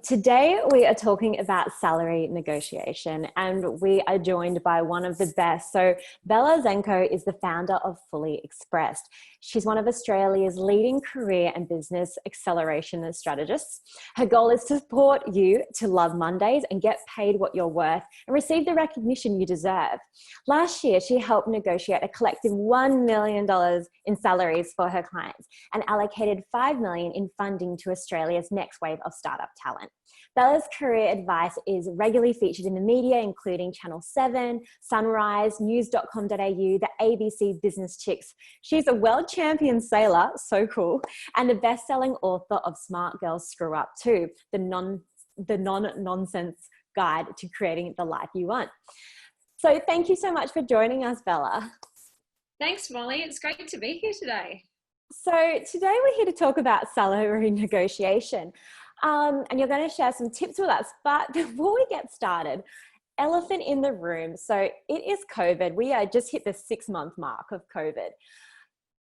Today we are talking about salary negotiation, and we are joined by one of the best. So Bella Zanesco is the founder of Fully Expressed. She's one of Australia's leading career and business acceleration strategists. Her goal is to support you to love Mondays and get paid what you're worth and receive the recognition you deserve. Last year, she helped negotiate a collective $1 million in salaries for her clients and allocated $5 million in funding to Australia's next wave of startup talent. Bella's career advice is regularly featured in the media, including Channel 7, Sunrise, news.com.au, the ABC Business Chicks. She's a world champion sailor, so cool, and the best-selling author of Smart Girls Screw Up Too, the non-nonsense guide to creating the life you want. So thank you so much for joining us, Bella. Thanks, Molly. It's great to be here today. So today we're here to talk about salary negotiation. And you're going to share some tips with us. But before we get started, elephant in the room. So it is COVID. We are just hit the 6-month mark of COVID.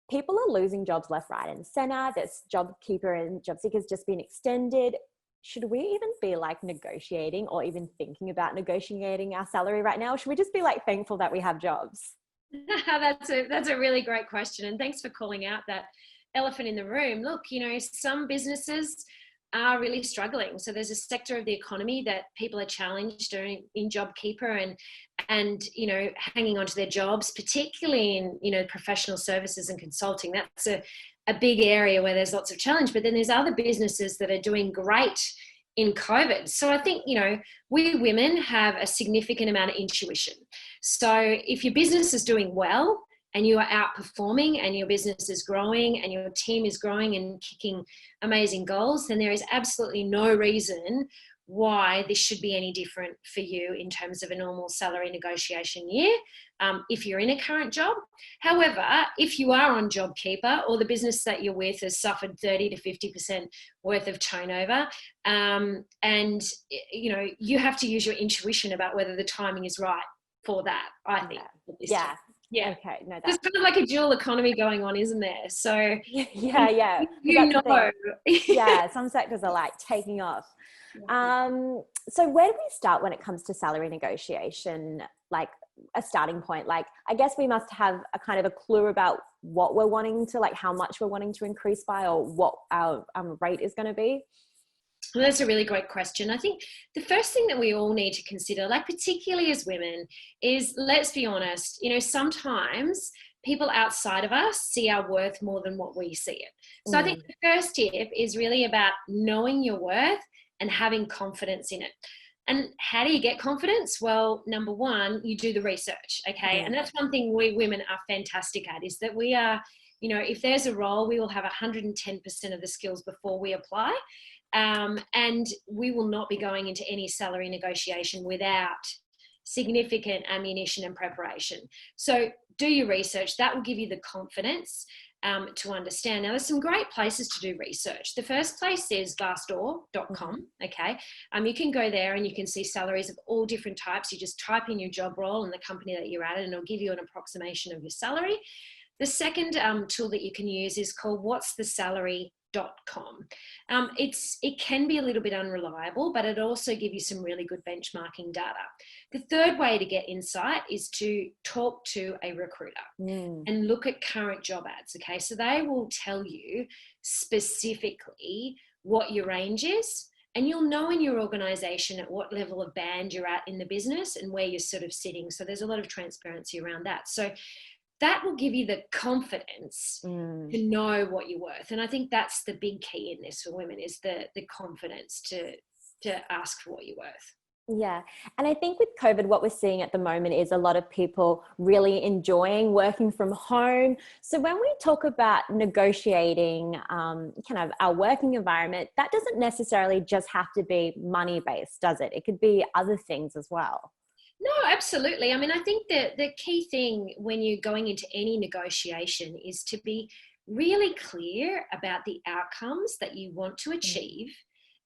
People are losing jobs left, right, and center. There's JobKeeper and job seekers just been extended. Should we even be like negotiating or even thinking about negotiating our salary right now? Or should we just be like thankful that we have jobs? That's a really great question. And thanks for calling out that elephant in the room. Look, some businesses are really struggling. So there's a sector of the economy that people are challenged in JobKeeper and hanging on to their jobs, particularly in professional services and consulting. That's a big area where there's lots of challenge. But then there's other businesses that are doing great in COVID. So I think, we women have a significant amount of intuition. So if your business is doing well and you are outperforming and your business is growing and your team is growing and kicking amazing goals, then there is absolutely no reason why this should be any different for you in terms of a normal salary negotiation year if you're in a current job. However, if you are on JobKeeper or the business that you're with has suffered 30 to 50% worth of turnover, and you have to use your intuition about whether the timing is right for that, I think. Yeah. Yeah. Okay. No, there's kind of like a dual economy going on, isn't there? So yeah. Yeah, some sectors are like taking off. So where do we start when it comes to salary negotiation? Like a starting point, like I guess we must have a kind of a clue about what we're wanting to, like how much we're wanting to increase by, or what our rate is going to be. Well, that's a really great question. I think the first thing that we all need to consider, like particularly as women, is, let's be honest, sometimes people outside of us see our worth more than what we see it. So I think the first tip is really about knowing your worth and having confidence in it. And how do you get confidence? Well, number one, you do the research, okay? And that's one thing we women are fantastic at, is that we are, if there's a role, we will have 110% of the skills before we apply. And we will not be going into any salary negotiation without significant ammunition and preparation. So do your research. That will give you the confidence to understand. Now, there's some great places to do research. The first place is glassdoor.com, okay? You can go there and you can see salaries of all different types. You just type in your job role and the company that you're at, and it'll give you an approximation of your salary. The second tool that you can use is called whatsthesalary.com. It can be a little bit unreliable, but it also gives you some really good benchmarking data. The third way to get insight is to talk to a recruiter and look at current job ads. Okay, so they will tell you specifically what your range is, and you'll know in your organization at what level of band you're at in the business and where you're sort of sitting. So there's a lot of transparency around that. So that will give you the confidence to know what you're worth. And I think that's the big key in this for women, is the confidence to ask for what you're worth. Yeah. And I think with COVID, what we're seeing at the moment is a lot of people really enjoying working from home. So when we talk about negotiating kind of our working environment, that doesn't necessarily just have to be money-based, does it? It could be other things as well. No, absolutely. I mean, I think that the key thing when you're going into any negotiation is to be really clear about the outcomes that you want to achieve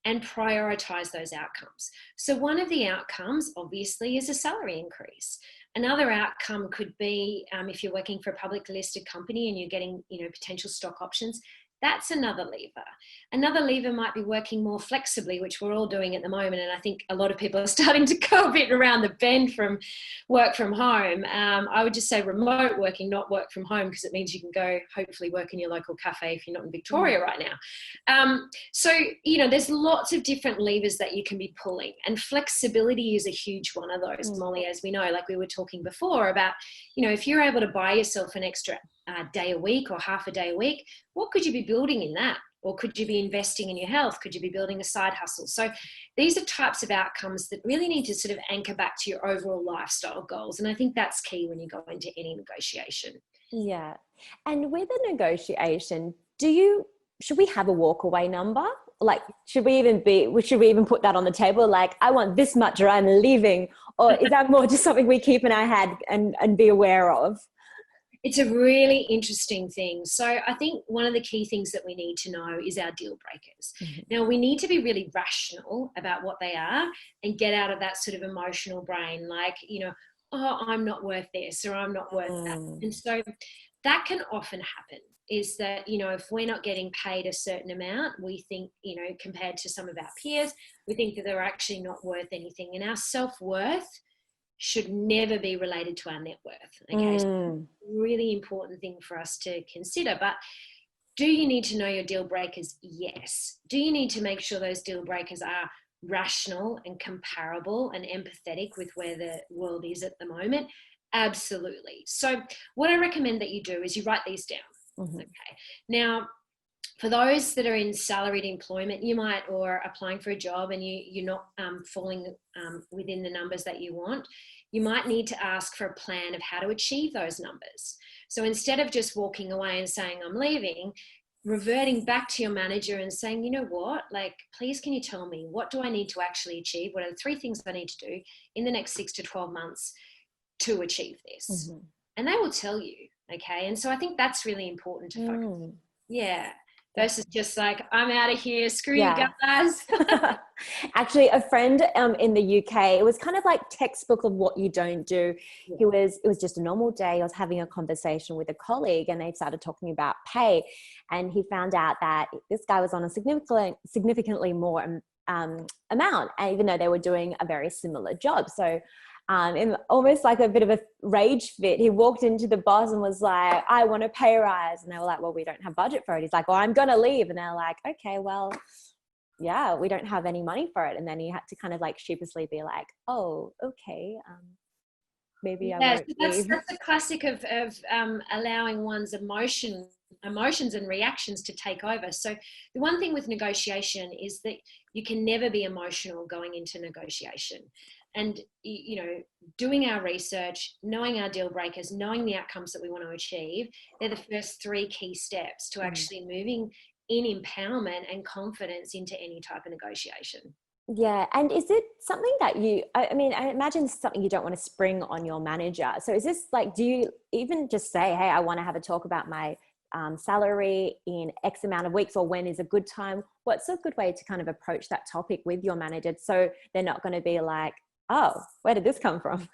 and prioritize those outcomes. So one of the outcomes, obviously, is a salary increase. Another outcome could be if you're working for a publicly listed company and you're getting, potential stock options, That's another lever. Another lever might be working more flexibly, which we're all doing at the moment. And I think a lot of people are starting to go a bit around the bend from work from home. I would just say remote working, not work from home, because it means you can go hopefully work in your local cafe if you're not in Victoria right now. So, there's lots of different levers that you can be pulling. And flexibility is a huge one of those, Molly, as we know, like we were talking before about, if you're able to buy yourself an extra day a week or half a day a week, what could you be building in that? Or could you be investing in your health? Could you be building a side hustle? So these are types of outcomes that really need to sort of anchor back to your overall lifestyle goals. And I think that's key when you go into any negotiation. Yeah. And with a negotiation, should we have a walkaway number? Like, should we even put that on the table? Like, I want this much or I'm leaving. Or is that more just something we keep in our head and be aware of? It's a really interesting thing. So I think one of the key things that we need to know is our deal breakers. Now, we need to be really rational about what they are and get out of that sort of emotional brain, like, oh, I'm not worth this or I'm not worth that. And so that can often happen, is that, if we're not getting paid a certain amount, we think, compared to some of our peers, we think that they're actually not worth anything. And our self-worth should never be related to our net worth. Okay, so really important thing for us to consider. But do you need to know your deal breakers? Yes. Do you need to make sure those deal breakers are rational and comparable and empathetic with where the world is at the moment? Absolutely. So what I recommend that you do is you write these down. Okay. Now, for those that are in salaried employment, you might, or applying for a job and you're not falling within the numbers that you want, you might need to ask for a plan of how to achieve those numbers. So instead of just walking away and saying, I'm leaving, reverting back to your manager and saying, you know what, like, please can you tell me, what do I need to actually achieve? What are the 3 things I need to do in the next 6 to 12 months to achieve this? And they will tell you, okay? And so I think that's really important to focus on. Yeah. Versus just like, I'm out of here, screw you guys. Actually, a friend in the UK, it was kind of like textbook of what you don't do. It was just a normal day. I was having a conversation with a colleague and they started talking about pay. And he found out that this guy was on a significantly more amount, even though they were doing a very similar job. So in almost like a bit of a rage fit, he walked into the boss and was like, I want a pay rise. And they were like, well, we don't have budget for it. He's like, well, I'm going to leave. And they're like, okay, well, yeah, we don't have any money for it. And then he had to kind of like sheepishly be like, oh, okay, maybe I won't leave. That's a classic of allowing one's emotions and reactions to take over. So the one thing with negotiation is that you can never be emotional going into negotiation. And, doing our research, knowing our deal breakers, knowing the outcomes that we want to achieve, they're the first 3 key steps to actually moving in empowerment and confidence into any type of negotiation. Yeah. And is it something that I imagine this is something you don't want to spring on your manager. So is this like, do you even just say, hey, I want to have a talk about my salary in X amount of weeks, or when is a good time? What's a good way to kind of approach that topic with your manager so they're not going to be like, oh, where did this come from?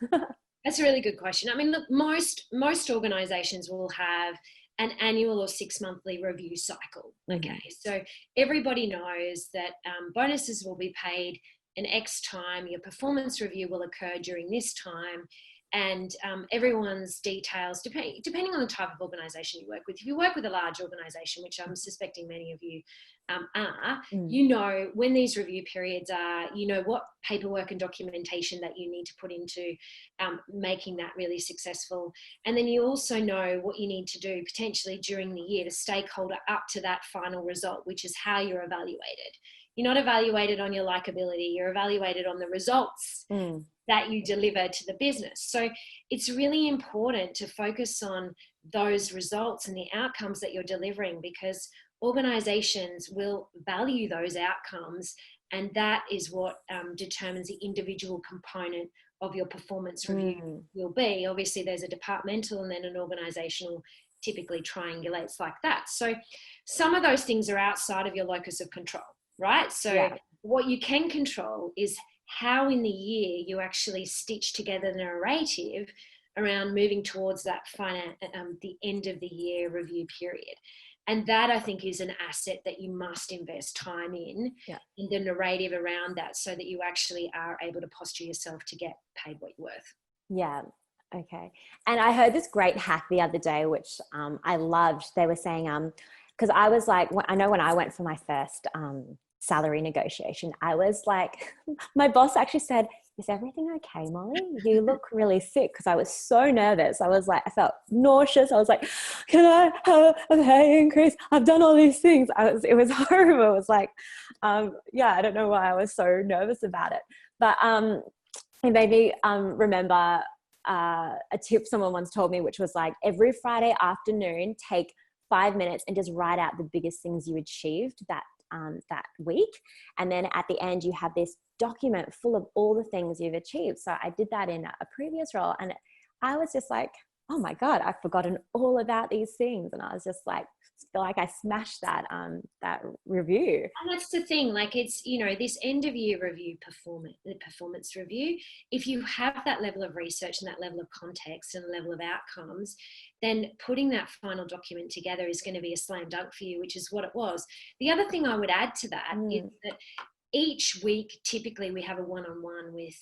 That's a really good question. I mean, look, most organizations will have an annual or 6-monthly review cycle. Okay. So everybody knows that bonuses will be paid in X time. Your performance review will occur during this time. And everyone's details, depending on the type of organization you work with. If you work with a large organization, which I'm suspecting many of you are, when these review periods are, what paperwork and documentation that you need to put into making that really successful. And then you also know what you need to do potentially during the year to stakeholder up to that final result, which is how you're evaluated. You're not evaluated on your likability, you're evaluated on the results that you deliver to the business. So it's really important to focus on those results and the outcomes that you're delivering, because organizations will value those outcomes, and that is what determines the individual component of your performance review will be. Obviously there's a departmental and then an organizational typically triangulates like that. So some of those things are outside of your locus of control, right? So what you can control is how in the year you actually stitch together the narrative around moving towards that the end of the year review period. And that, I think, is an asset that you must invest time in the narrative around that, so that you actually are able to posture yourself to get paid what you're worth. Yeah. Okay. And I heard this great hack the other day, which I loved. They were saying, because I was like, I know when I went for my first salary negotiation, I was like, my boss actually said, "Is everything okay, Molly? You look really sick." Because I was so nervous. I was like, I felt nauseous. I was like, "Can I have a pay increase? I've done all these things." It was horrible. It was like, yeah, I don't know why I was so nervous about it. But it made me remember a tip someone once told me, which was like, every Friday afternoon, take 5 minutes and just write out the biggest things you achieved that week. And then at the end, you have this document full of all the things you've achieved. So I did that in a previous role, and I was just like, oh my God, I've forgotten all about these things. And I was just like, feel like I smashed that review. And that's the thing, like, it's, you know, this end of year review, the performance review, if you have that level of research and that level of context and level of outcomes, then putting that final document together is going to be a slam dunk for you, which is what it was. The other thing I would add to that is that each week, typically, we have a one-on-one with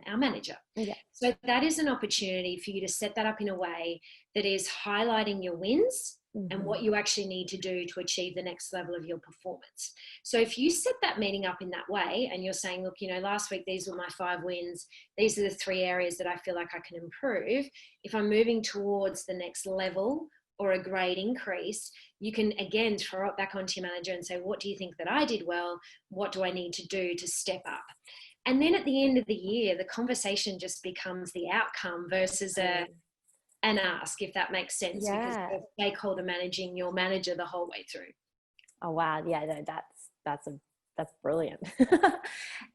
our manager. Yeah. So that is an opportunity for you to set that up in a way that is highlighting your wins and what you actually need to do to achieve the next level of your performance. So if you set that meeting up in that way, and you're saying, look, you know, last week, these were my 5 wins. These are the 3 areas that I feel like I can improve. If I'm moving towards the next level or a grade increase, you can again throw it back onto your manager and say, what do you think that I did well? What do I need to do to step up? And then at the end of the year, the conversation just becomes the outcome versus an ask, if that makes sense, because you're stakeholder managing your manager the whole way through. Oh wow, yeah, no, that's brilliant.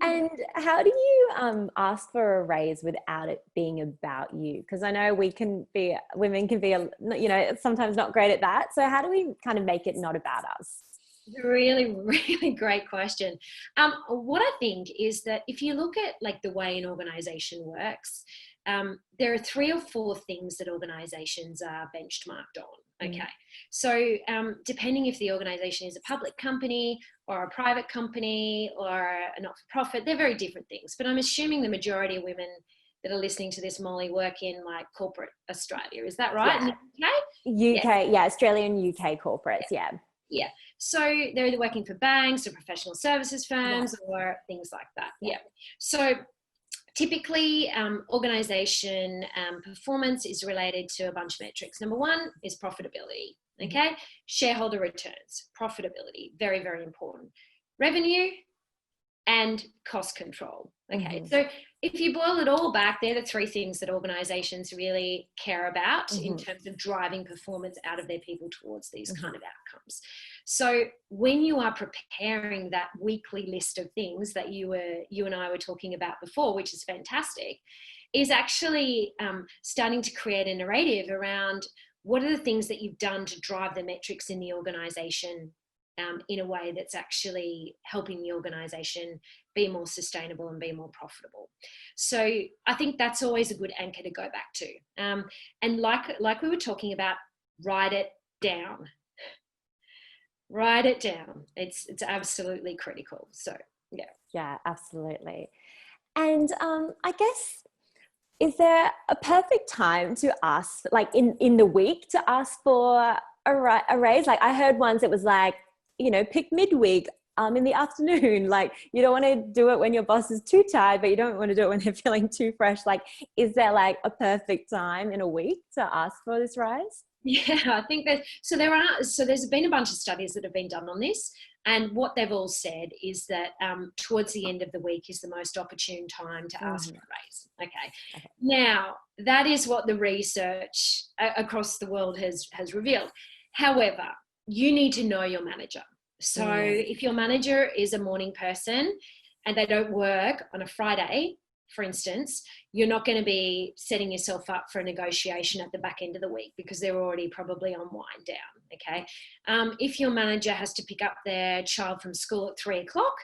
And how do you ask for a raise without it being about you? Because I know women can be, you know, sometimes not great at that. So how do we kind of make it not about us? Really, really great question. What I think is that if you look at like the way an organization works, there are 3 or 4 things that organizations are benchmarked on. Okay. So depending if the organization is a public company or a private company or a not-for-profit, they're very different things. But I'm assuming the majority of women that are listening to this, Molly, work in like corporate Australia. Is that right? Yeah. UK, yeah, Australian UK corporates, yeah. Yeah. So they're either working for banks or professional services firms or things like that. Yeah. So typically, organization performance is related to a bunch of metrics. Number 1 is profitability. Okay. Shareholder returns, profitability, very, very important. Revenue and cost control. Okay. So if you boil it all back, they're the 3 things that organizations really care about in terms of driving performance out of their people towards these kind of outcomes. So when you are preparing that weekly list of things that you and I were talking about before, which is fantastic, is actually starting to create a narrative around what are the things that you've done to drive the metrics in the organization in a way that's actually helping the organization be more sustainable and be more profitable. So I think that's always a good anchor to go back to. And like we were talking about, write it down. Write it down. It's absolutely critical. So yeah. Yeah, absolutely. And I guess, is there a perfect time to ask, like in the week, to ask for a raise? Like I heard once it was like, you know, pick midweek in the afternoon. Like you don't want to do it when your boss is too tired, but you don't want to do it when they're feeling too fresh. Like, is there like a perfect time in a week to ask for this rise? Yeah, I think that, so there's been a bunch of studies that have been done on this, and what they've all said is that towards the end of the week is the most opportune time to ask for a raise. Okay. Now, that is what the research across the world has revealed. However, you need to know your manager. So if your manager is a morning person and they don't work on a Friday, for instance, you're not going to be setting yourself up for a negotiation at the back end of the week because they're already probably on wind down. Okay. If your manager has to pick up their child from school at 3 o'clock,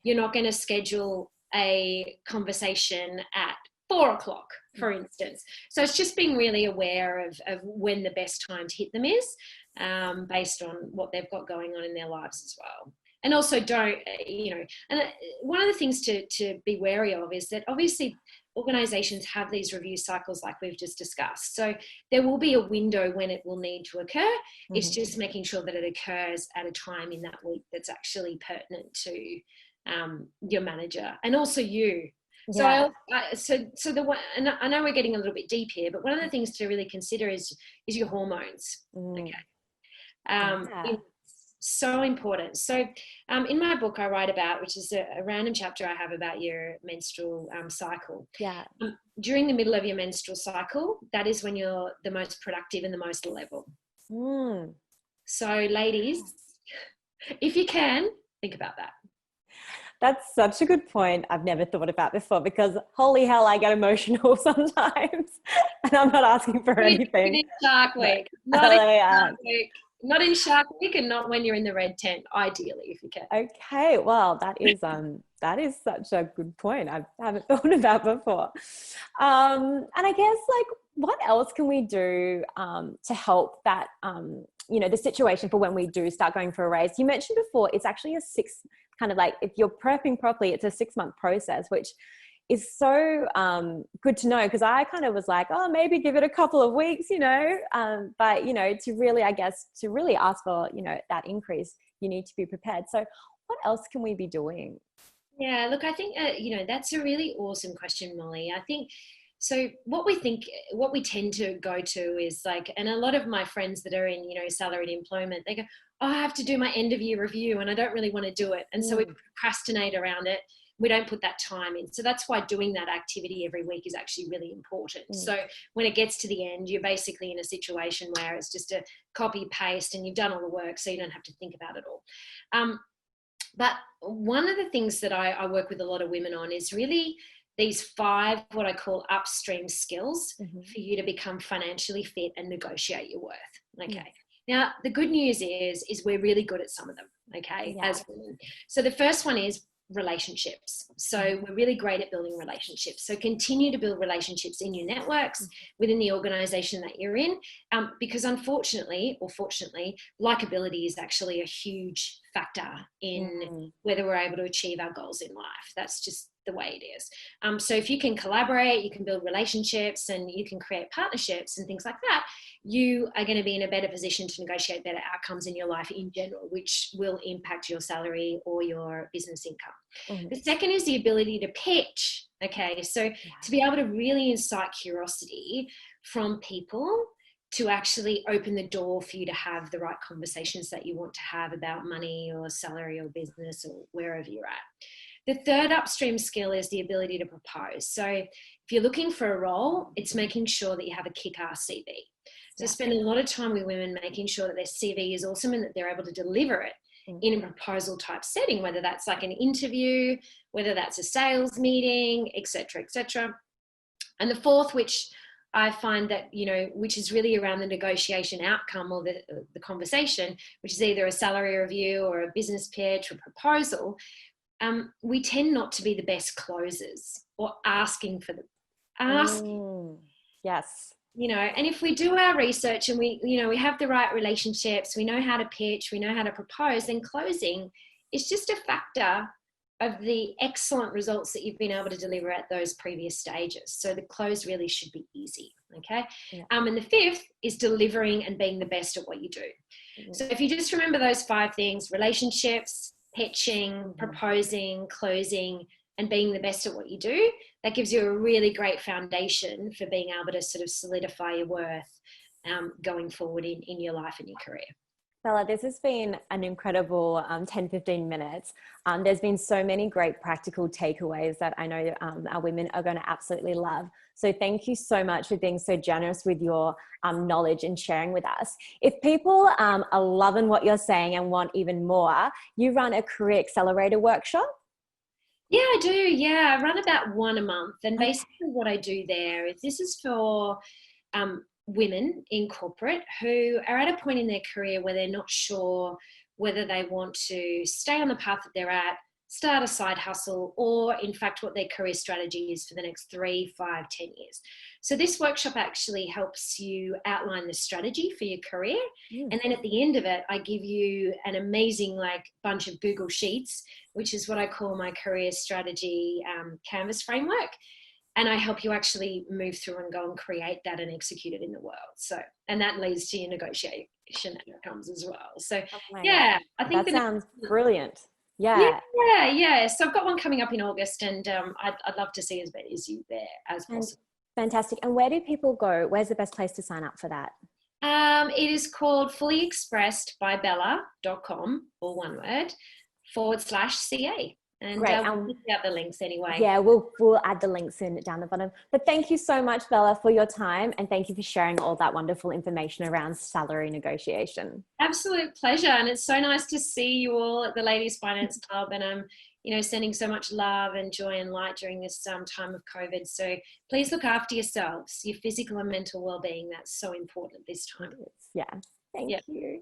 you're not going to schedule a conversation at 4 o'clock, for instance. So it's just being really aware of when the best time to hit them is. based on what they've got going on in their lives as well. And also don't, and one of the things to be wary of is that obviously organizations have these review cycles like we've just discussed. So there will be a window when it will need to occur. It's just making sure that it occurs at a time in that week that's actually pertinent to your manager and also you. Yeah. So the one, and I know we're getting a little bit deep here, but one of the things to really consider is your hormones. Okay. Yeah. So important. So in my book I write about, which is a random chapter I have about your menstrual cycle. Yeah. During the middle of your menstrual cycle, that is when you're the most productive and the most level. So ladies, if you can, think about that. That's such a good point. I've never thought about before, because holy hell, I get emotional sometimes and I'm not asking for anything. In Shark Week. Not in Shark Week. Not in Shark Week, and not when you're in the red tent, ideally, if you can. Okay, well, that is such a good point. I haven't thought about before. And I guess, like, what else can we do to help that the situation for when we do start going for a race? You mentioned before it's actually a kind of like, if you're prepping properly, it's a 6-month process, which is so good to know, because I kind of was like, oh, maybe give it a couple of weeks, but, to really, I guess, to really ask for, that increase, you need to be prepared. So what else can we be doing? Yeah, look, I think, that's a really awesome question, Molly. I think, so what we tend to go to is like, and a lot of my friends that are in, salaried employment, they go, oh, I have to do my end of year review and I don't really want to do it. And so we procrastinate around it. We don't put that time in. So that's why doing that activity every week is actually really important. So when it gets to the end, you're basically in a situation where it's just a copy paste and you've done all the work, so you don't have to think about it all. But one of the things that I work with a lot of women on is really these 5, what I call upstream skills for you to become financially fit and negotiate your worth. Okay. Now, the good news is we're really good at some of them, okay, as women. So the first one is relationships. So we're really great at building relationships. So continue to build relationships in your networks, within the organization that you're in, because unfortunately, or fortunately, likability is actually a huge factor in whether we're able to achieve our goals in life. That's just the way it is. So if you can collaborate, you can build relationships, and you can create partnerships and things like that, you are going to be in a better position to negotiate better outcomes in your life in general, which will impact your salary or your business income. The second is the ability to pitch. Okay, so to be able to really incite curiosity from people to actually open the door for you to have the right conversations that you want to have about money or salary or business or wherever you're at. The third upstream skill is the ability to propose. So if you're looking for a role, it's making sure that you have a kick-ass CV. So spend a lot of time with women making sure that their CV is awesome and that they're able to deliver it in a proposal type setting, whether that's like an interview, whether that's a sales meeting, et cetera, et cetera. And the fourth, which I find that, which is really around the negotiation outcome or the conversation, which is either a salary review or a business pitch or proposal, we tend not to be the best closers or asking for them. Yes. And if we do our research and we have the right relationships, we know how to pitch, we know how to propose, then closing is just a factor of the excellent results that you've been able to deliver at those previous stages. So the close really should be easy. Okay. And the fifth is delivering and being the best at what you do. So if you just remember those 5 things: relationships, pitching, proposing, closing, and being the best at what you do, that gives you a really great foundation for being able to sort of solidify your worth going forward in your life and your career. Bella, this has been an incredible 10-15 minutes. There's been so many great practical takeaways that I know our women are going to absolutely love. So thank you so much for being so generous with your knowledge and sharing with us. If people are loving what you're saying and want even more, you run a career accelerator workshop? Yeah, I do. Yeah, I run about 1 a month. And basically what I do there is, this is for women in corporate who are at a point in their career where they're not sure whether they want to stay on the path that they're at, start a side hustle, or in fact what their career strategy is for the next 3, 5, 10 years. So this workshop actually helps you outline the strategy for your career. And then at the end of it, I give you an amazing like bunch of Google Sheets, which is what I call my career strategy canvas framework. And I help you actually move through and go and create that and execute it in the world. So, and that leads to your negotiation outcomes as well. So, yeah, I think that sounds brilliant. Yeah. Yeah. So I've got one coming up in August, and I'd love to see as many as you there as possible. Fantastic. And where do people go? Where's the best place to sign up for that? It is called fullyexpressedbybella.com, all one word, /CA. And great. We'll put out the links anyway. Yeah, we'll add the links in down the bottom. But thank you so much, Bella, for your time, and thank you for sharing all that wonderful information around salary negotiation. Absolute pleasure, and it's so nice to see you all at the Ladies Finance Club, and I'm sending so much love and joy and light during this time of COVID. So please look after yourselves, your physical and mental well-being. That's so important this time. Yeah. Thank you.